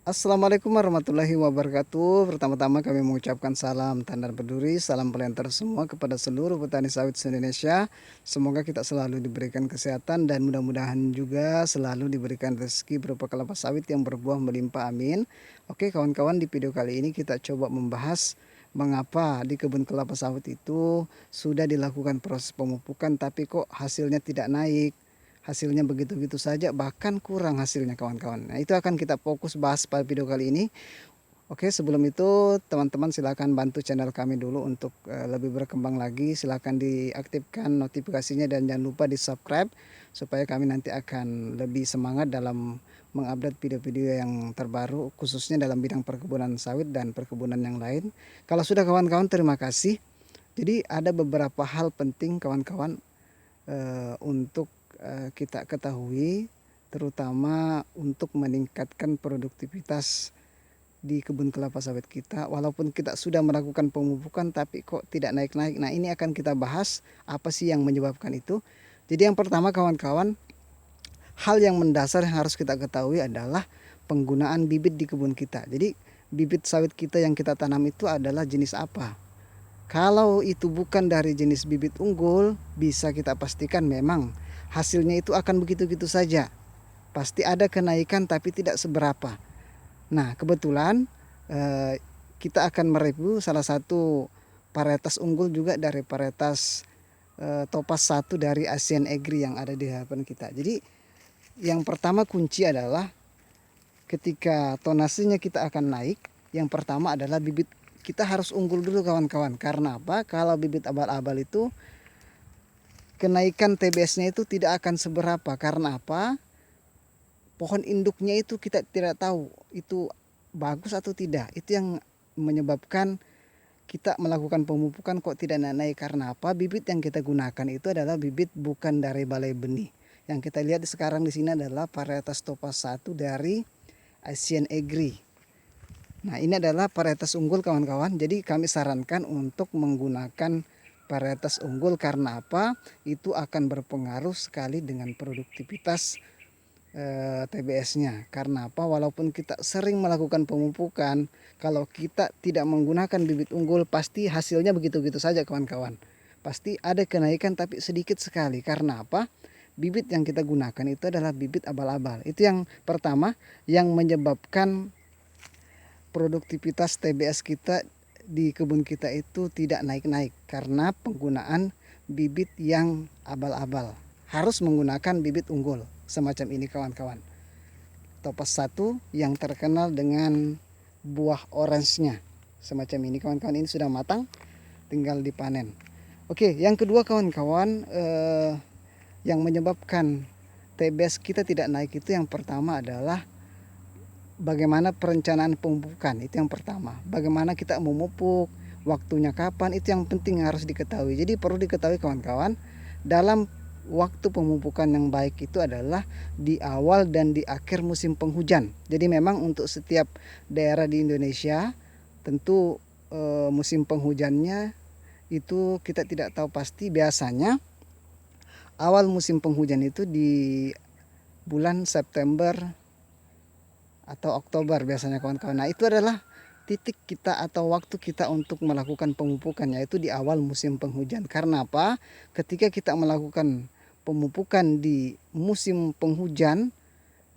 Assalamualaikum warahmatullahi wabarakatuh. Pertama-tama kami mengucapkan salam Tandan Peduli, salam pelantar semua kepada seluruh petani sawit se-Indonesia. Semoga kita selalu diberikan kesehatan dan mudah-mudahan juga selalu diberikan rezeki berupa kelapa sawit yang berbuah melimpah. Amin. Oke kawan-kawan, di video kali ini kita coba membahas mengapa di kebun kelapa sawit itu sudah dilakukan proses pemupukan tapi kok hasilnya tidak naik. Hasilnya begitu-begitu saja, bahkan kurang hasilnya kawan-kawan. Nah, itu akan kita fokus bahas pada video kali ini. Oke, sebelum itu teman-teman silakan bantu channel kami dulu untuk lebih berkembang lagi. Silakan diaktifkan notifikasinya dan jangan lupa di-subscribe supaya kami nanti akan lebih semangat dalam mengupdate video-video yang terbaru khususnya dalam bidang perkebunan sawit dan perkebunan yang lain. Kalau sudah kawan-kawan, terima kasih. Jadi ada beberapa hal penting kawan-kawan untuk kita ketahui, terutama untuk meningkatkan produktivitas di kebun kelapa sawit kita. Walaupun kita sudah melakukan pemupukan tapi kok tidak naik-naik. Nah, ini akan kita bahas apa sih yang menyebabkan itu. Jadi yang pertama kawan-kawan, hal yang mendasar yang harus kita ketahui adalah penggunaan bibit di kebun kita. Jadi bibit sawit kita yang kita tanam itu adalah jenis apa? Kalau itu bukan dari jenis bibit unggul, bisa kita pastikan memang hasilnya itu akan begitu-begitu saja. Pasti ada kenaikan tapi tidak seberapa. Nah, kebetulan kita akan mereview salah satu varietas unggul juga dari varietas Topaz 1 dari Asian Agri yang ada di hadapan kita. Jadi, yang pertama kunci adalah ketika tonasenya kita akan naik, yang pertama adalah bibit kita harus unggul dulu kawan-kawan. Karena apa? Kalau bibit abal-abal itu kenaikan TBS-nya itu tidak akan seberapa. Karena apa? Pohon induknya itu kita tidak tahu itu bagus atau tidak. Itu yang menyebabkan kita melakukan pemupukan kok tidak naik. Karena apa? Bibit yang kita gunakan itu adalah bibit bukan dari balai benih. Yang kita lihat sekarang di sini adalah varietas Topaz 1 dari Asian Agri. Nah, ini adalah varietas unggul kawan-kawan. Jadi kami sarankan untuk menggunakan varietas unggul. Karena apa? Itu akan berpengaruh sekali dengan produktivitas TBS-nya. Karena apa? Walaupun kita sering melakukan pemupukan, kalau kita tidak menggunakan bibit unggul pasti hasilnya begitu-begitu saja kawan-kawan. Pasti ada kenaikan tapi sedikit sekali. Karena apa? Bibit yang kita gunakan itu adalah bibit abal-abal. Itu yang pertama yang menyebabkan produktivitas TBS kita di kebun kita itu tidak naik-naik karena penggunaan bibit yang abal-abal. Harus menggunakan bibit unggul semacam ini kawan-kawan. Topaz 1 yang terkenal dengan buah orange-nya semacam ini kawan-kawan. Ini sudah matang, tinggal dipanen. Oke, yang kedua kawan-kawan, yang menyebabkan TBS kita tidak naik itu yang pertama adalah bagaimana perencanaan pemupukan. Itu yang pertama. Bagaimana kita memupuk, waktunya kapan, itu yang penting harus diketahui. Jadi perlu diketahui kawan-kawan, dalam waktu pemupukan yang baik itu adalah di awal dan di akhir musim penghujan. Jadi memang untuk setiap daerah di Indonesia tentu musim penghujannya itu kita tidak tahu pasti. Biasanya awal musim penghujan itu di bulan September atau Oktober biasanya kawan-kawan. Nah, itu adalah titik kita atau waktu kita untuk melakukan pemupukan, yaitu di awal musim penghujan. Karena apa? Ketika kita melakukan pemupukan di musim penghujan,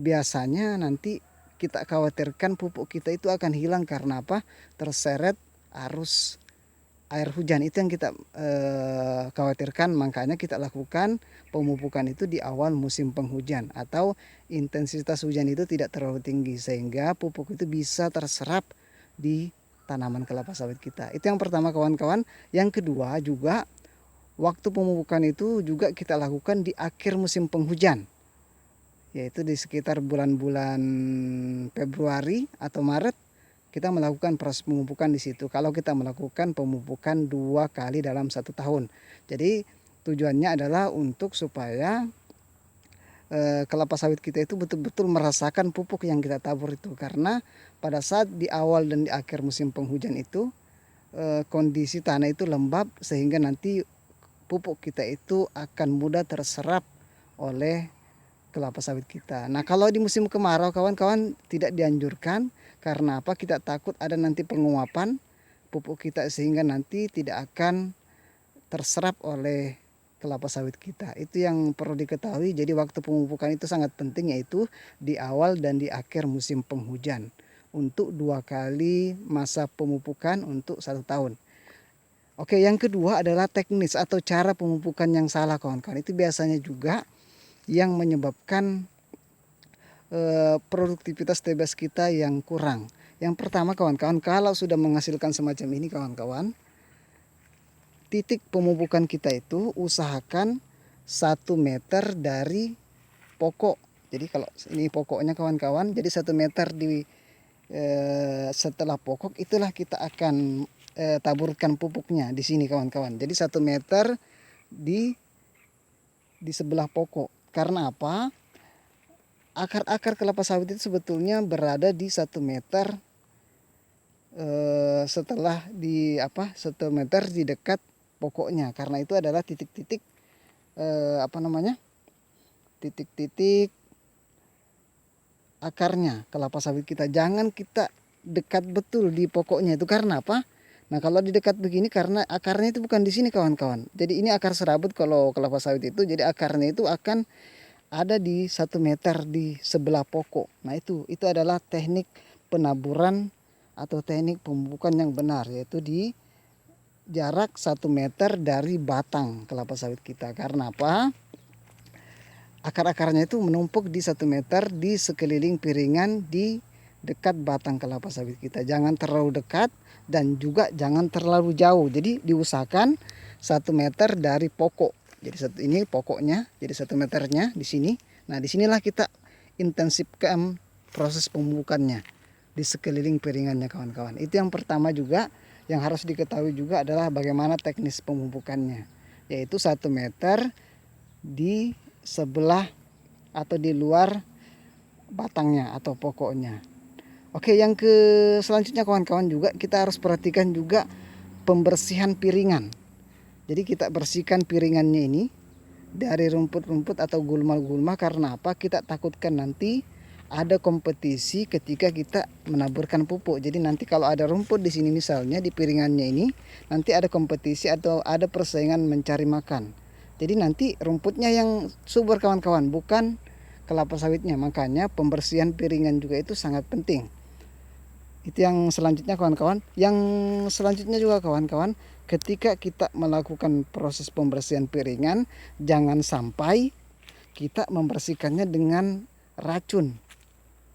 biasanya nanti kita khawatirkan pupuk kita itu akan hilang. Karena apa? Terseret arus air hujan. Itu yang kita khawatirkan. Makanya kita lakukan pemupukan itu di awal musim penghujan atau intensitas hujan itu tidak terlalu tinggi sehingga pupuk itu bisa terserap di tanaman kelapa sawit kita. Itu yang pertama kawan-kawan. Yang kedua juga waktu pemupukan itu juga kita lakukan di akhir musim penghujan, yaitu di sekitar bulan-bulan Februari atau Maret. Kita melakukan proses pemupukan di situ. Kalau kita melakukan pemupukan 2 kali dalam 1 tahun. Jadi tujuannya adalah untuk supaya kelapa sawit kita itu betul-betul merasakan pupuk yang kita tabur itu. Karena pada saat di awal dan di akhir musim penghujan itu kondisi tanah itu lembab sehingga nanti pupuk kita itu akan mudah terserap oleh kelapa sawit kita. Nah, kalau di musim kemarau kawan-kawan tidak dianjurkan, karena apa? Kita takut ada nanti penguapan pupuk kita sehingga nanti tidak akan terserap oleh kelapa sawit kita. Itu yang perlu diketahui. Jadi waktu pemupukan itu sangat penting, yaitu di awal dan di akhir musim penghujan, untuk 2 kali masa pemupukan untuk 1 tahun. Oke, yang kedua adalah teknis atau cara pemupukan yang salah kawan-kawan. Itu biasanya juga yang menyebabkan produktivitas TBS kita yang kurang. Yang pertama kawan-kawan, kalau sudah menghasilkan semacam ini kawan-kawan, titik pemupukan kita itu usahakan 1 meter dari pokok. Jadi kalau ini pokoknya kawan-kawan, jadi 1 meter setelah pokok itulah kita akan taburkan pupuknya di sini kawan-kawan. Jadi 1 meter di sebelah pokok. Karena apa? Akar-akar kelapa sawit itu sebetulnya berada di 1 meter setelah 1 meter di dekat pokoknya. Karena itu adalah titik-titik titik-titik akarnya kelapa sawit kita. Jangan kita dekat betul di pokoknya itu. Karena apa? Nah, kalau di dekat begini karena akarnya itu bukan di sini kawan-kawan. Jadi ini akar serabut kalau kelapa sawit itu. Jadi akarnya itu akan ada di 1 meter di sebelah pokok. Nah, itu adalah teknik penaburan atau teknik pemupukan yang benar, yaitu di jarak 1 meter dari batang kelapa sawit kita. Karena apa? Akar-akarnya itu menumpuk di 1 meter di sekeliling piringan di dekat batang kelapa sawit kita. Jangan terlalu dekat dan juga jangan terlalu jauh. Jadi diusahakan 1 meter dari pokok. Jadi ini pokoknya, jadi 1 meternya di sini. Nah, disinilah kita intensifkan proses pemupukannya di sekeliling piringannya kawan-kawan. Itu yang pertama juga yang harus diketahui juga adalah bagaimana teknis pemupukannya. Yaitu 1 meter di sebelah atau di luar batangnya atau pokoknya. Oke, yang selanjutnya kawan-kawan juga kita harus perhatikan juga pembersihan piringan. Jadi kita bersihkan piringannya ini dari rumput-rumput atau gulma-gulma. Karena apa? Kita takutkan nanti ada kompetisi ketika kita menaburkan pupuk. Jadi nanti kalau ada rumput di sini misalnya di piringannya ini, nanti ada kompetisi atau ada persaingan mencari makan. Jadi nanti rumputnya yang subur kawan-kawan, bukan kelapa sawitnya. Makanya pembersihan piringan juga itu sangat penting. Itu yang selanjutnya kawan-kawan. Yang selanjutnya juga kawan-kawan, ketika kita melakukan proses pembersihan piringan, jangan sampai kita membersihkannya dengan racun.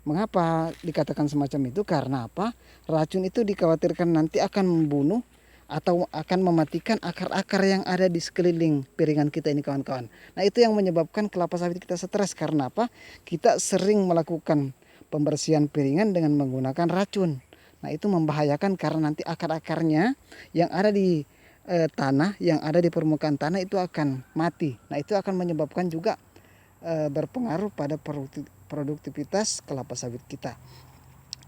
Mengapa dikatakan semacam itu? Karena apa? Racun itu dikhawatirkan nanti akan membunuh atau akan mematikan akar-akar yang ada di sekeliling piringan kita ini kawan-kawan. Nah, itu yang menyebabkan kelapa sawit kita stres. Karena apa? Kita sering melakukan pembersihan piringan dengan menggunakan racun. Nah, itu membahayakan karena nanti akar-akarnya yang ada di tanah, yang ada di permukaan tanah itu akan mati. Nah, itu akan menyebabkan juga berpengaruh pada produktivitas kelapa sawit kita.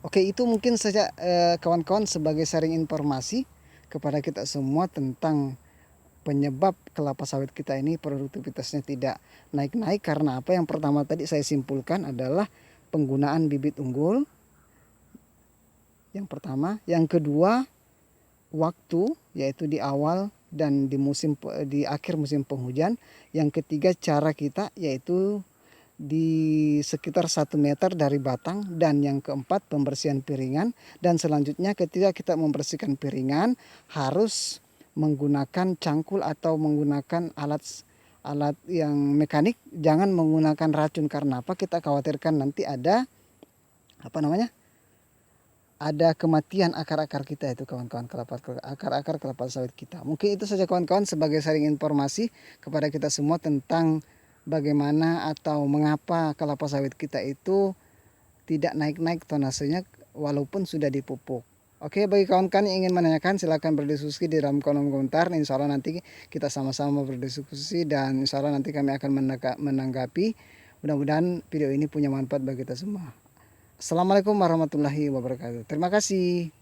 Oke, itu mungkin saja kawan-kawan sebagai sharing informasi kepada kita semua tentang penyebab kelapa sawit kita ini produktivitasnya tidak naik-naik. Karena apa? Yang pertama tadi saya simpulkan adalah penggunaan bibit unggul. Yang pertama, yang kedua waktu, yaitu di awal dan di akhir musim penghujan. Yang ketiga cara kita, yaitu di sekitar 1 meter dari batang. Dan yang keempat pembersihan piringan. Dan selanjutnya ketika kita membersihkan piringan harus menggunakan cangkul atau menggunakan alat yang mekanik. Jangan menggunakan racun. Karena apa? Kita khawatirkan nanti ada ada kematian akar-akar kita itu kawan-kawan, akar-akar kelapa sawit kita. Mungkin itu saja kawan-kawan sebagai sharing informasi kepada kita semua tentang bagaimana atau mengapa kelapa sawit kita itu tidak naik-naik tonasenya walaupun sudah dipupuk. Oke, bagi kawan-kawan yang ingin menanyakan silakan berdiskusi di dalam kolom komentar. Insya Allah nanti kita sama-sama berdiskusi dan insya Allah nanti kami akan menanggapi. Mudah-mudahan video ini punya manfaat bagi kita semua. Assalamualaikum warahmatullahi wabarakatuh. Terima kasih.